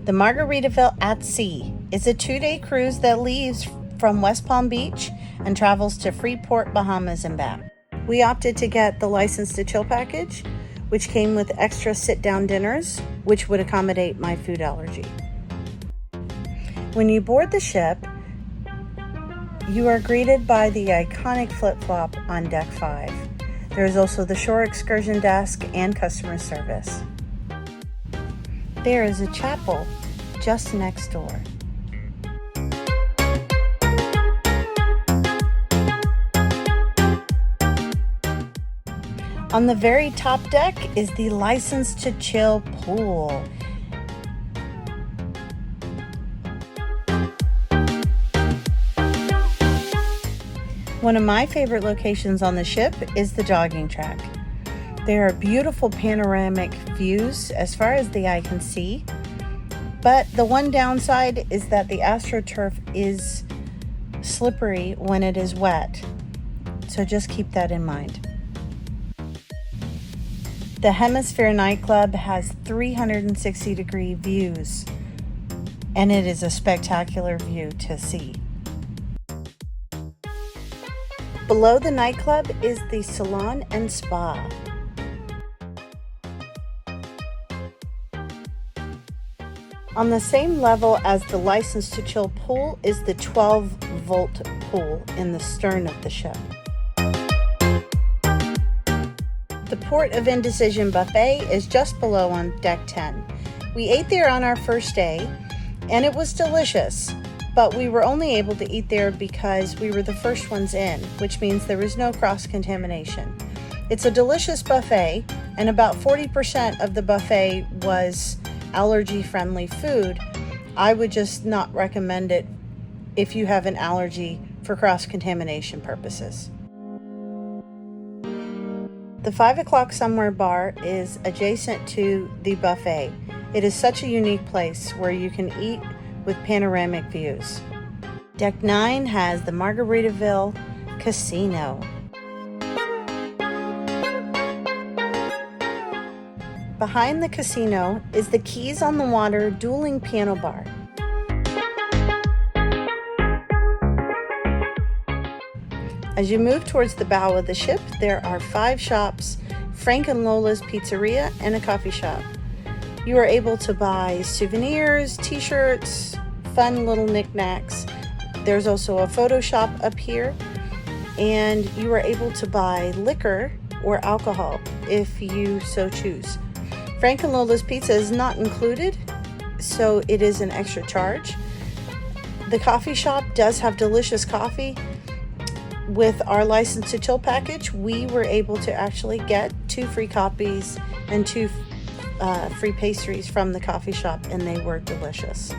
The Margaritaville at Sea is a 2-day cruise that leaves from West Palm Beach and travels to Freeport, Bahamas and back. We opted to get the License to Chill package, which came with extra sit-down dinners, which would accommodate my food allergy. When you board the ship, you are greeted by the iconic flip-flop on Deck 5. There is also the shore excursion desk and customer service. There is a chapel just next door. On the very top deck is the License to Chill pool. One of my favorite locations on the ship is the jogging track. There are beautiful panoramic views as far as the eye can see, but the one downside is that the AstroTurf is slippery when it is wet, so just keep that in mind. The Hemisphere nightclub has 360-degree views, and it is a spectacular view to see. Below the nightclub is the salon and spa. On the same level as the License to Chill pool is the 12-volt pool in the stern of the ship. The Port of Indecision buffet is just below on Deck 10. We ate there on our first day, and it was delicious. But we were only able to eat there because we were the first ones in, which means there was no cross-contamination. It's a delicious buffet, and about 40% of the buffet was allergy-friendly food. I would just not recommend it if you have an allergy for cross-contamination purposes. The 5 o'clock somewhere bar is adjacent to the buffet. It is such a unique place where you can eat with panoramic views. Deck 9 has the Margaritaville Casino. Behind the casino is the Keys on the Water dueling piano bar. As you move towards the bow of the ship, there are 5 shops, Frank and Lola's Pizzeria, and a coffee shop. You are able to buy souvenirs, t-shirts, fun little knickknacks. There's also a photo shop up here, and you are able to buy liquor or alcohol if you so choose. Frank and Lola's Pizza is not included, so it is an extra charge. The coffee shop does have delicious coffee. With our License to Chill package, we were able to actually get 2 free coffees and 2 free pastries from the coffee shop, and they were delicious.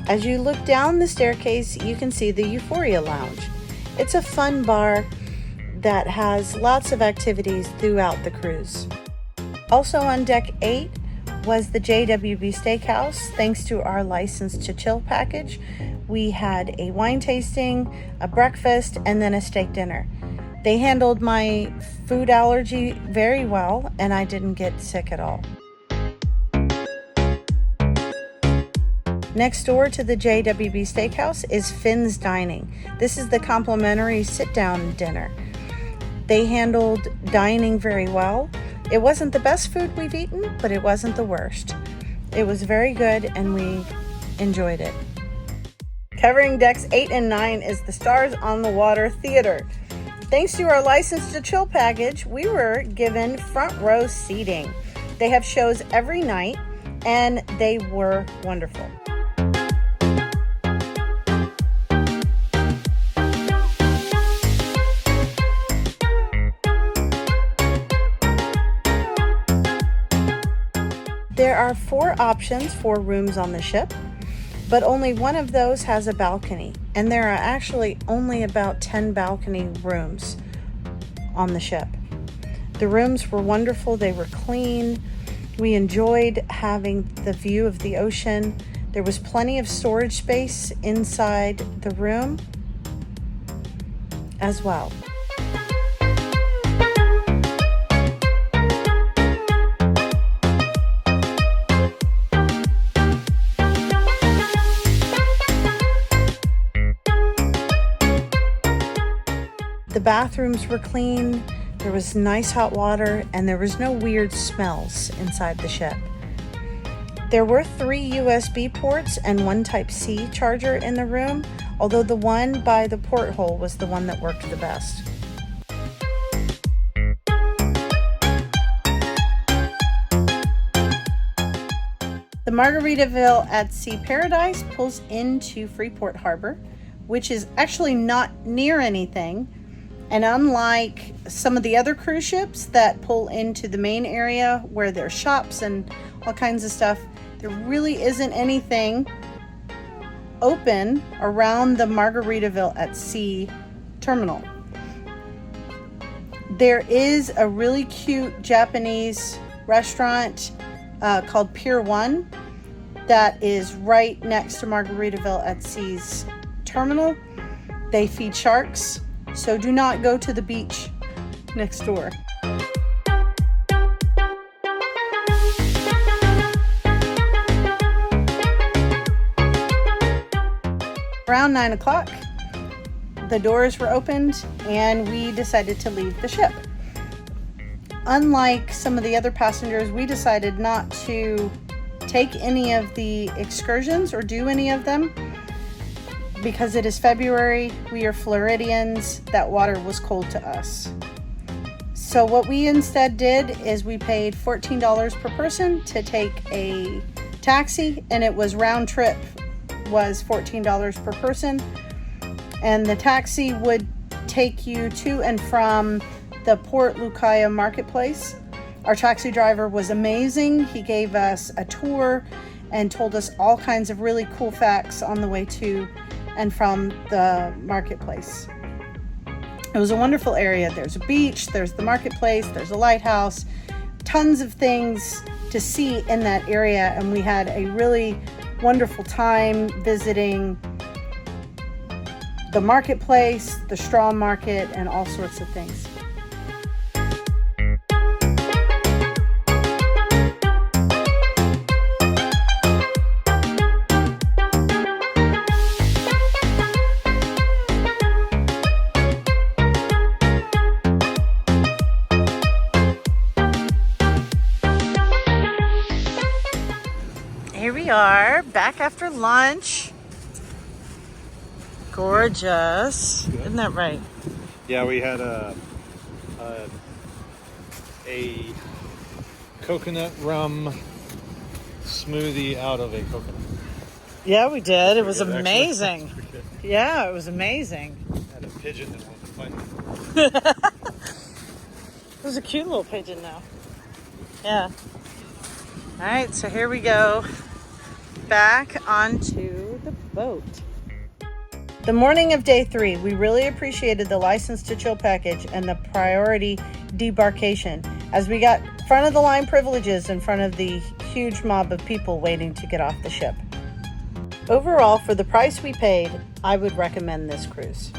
As you look down the staircase, you can see the Euphoria Lounge. It's a fun bar that has lots of activities throughout the cruise. Also on Deck 8 was the JWB Steakhouse. Thanks to our License to Chill package, we had a wine tasting, a breakfast, and then a steak dinner. They handled my food allergy very well, and I didn't get sick at all. Next door to the JWB Steakhouse is Finn's Dining. This is the complimentary sit-down dinner. They handled dining very well. It wasn't the best food we've eaten, but it wasn't the worst. It was very good, and we enjoyed it. Covering Decks 8 and 9 is the Stars on the Water Theater. Thanks to our License to Chill package, we were given front row seating. They have shows every night, and they were wonderful. There are 4 options for rooms on the ship, but only one of those has a balcony, and there are actually only about 10 balcony rooms on the ship. The rooms were wonderful. They were clean. We enjoyed having the view of the ocean. There was plenty of storage space inside the room as well. The bathrooms were clean, there was nice hot water, and there was no weird smells inside the ship. There were 3 USB ports and 1 Type-C charger in the room, although the one by the porthole was the one that worked the best. The Margaritaville at Sea Paradise pulls into Freeport Harbor, which is actually not near anything. And unlike some of the other cruise ships that pull into the main area where there's shops and all kinds of stuff, there really isn't anything open around the Margaritaville at Sea terminal. There is a really cute Japanese restaurant called Pier 1 that is right next to Margaritaville at Sea's terminal. They feed sharks, so do not go to the beach next door. Around 9 o'clock, the doors were opened and we decided to leave the ship. Unlike some of the other passengers, we decided not to take any of the excursions or do any of them because it is February, we are Floridians, that water was cold to us. So what we instead did is we paid $14 per person to take a taxi, and it was round trip was $14 per person, and the taxi would take you to and from the Port Lucaya marketplace. Our taxi driver was amazing. He gave us a tour and told us all kinds of really cool facts on the way to and from the marketplace. It was a wonderful area. There's a beach, there's the marketplace, there's a lighthouse, tons of things to see in that area, and we had a really wonderful time visiting the marketplace, the straw market, and all sorts of things. Here we are, back after lunch. Gorgeous. Isn't that right? Yeah, we had a coconut rum smoothie out of a coconut. Yeah, we did. It was amazing. Yeah, it was amazing. Had a pigeon that wanted to fight me. It was a cute little pigeon though. Yeah. All right, so here we go. Back onto the boat. The morning of day 3, we really appreciated the License to Chill package and the priority debarkation, as we got front of the line privileges in front of the huge mob of people waiting to get off the ship. Overall, for the price we paid, I would recommend this cruise.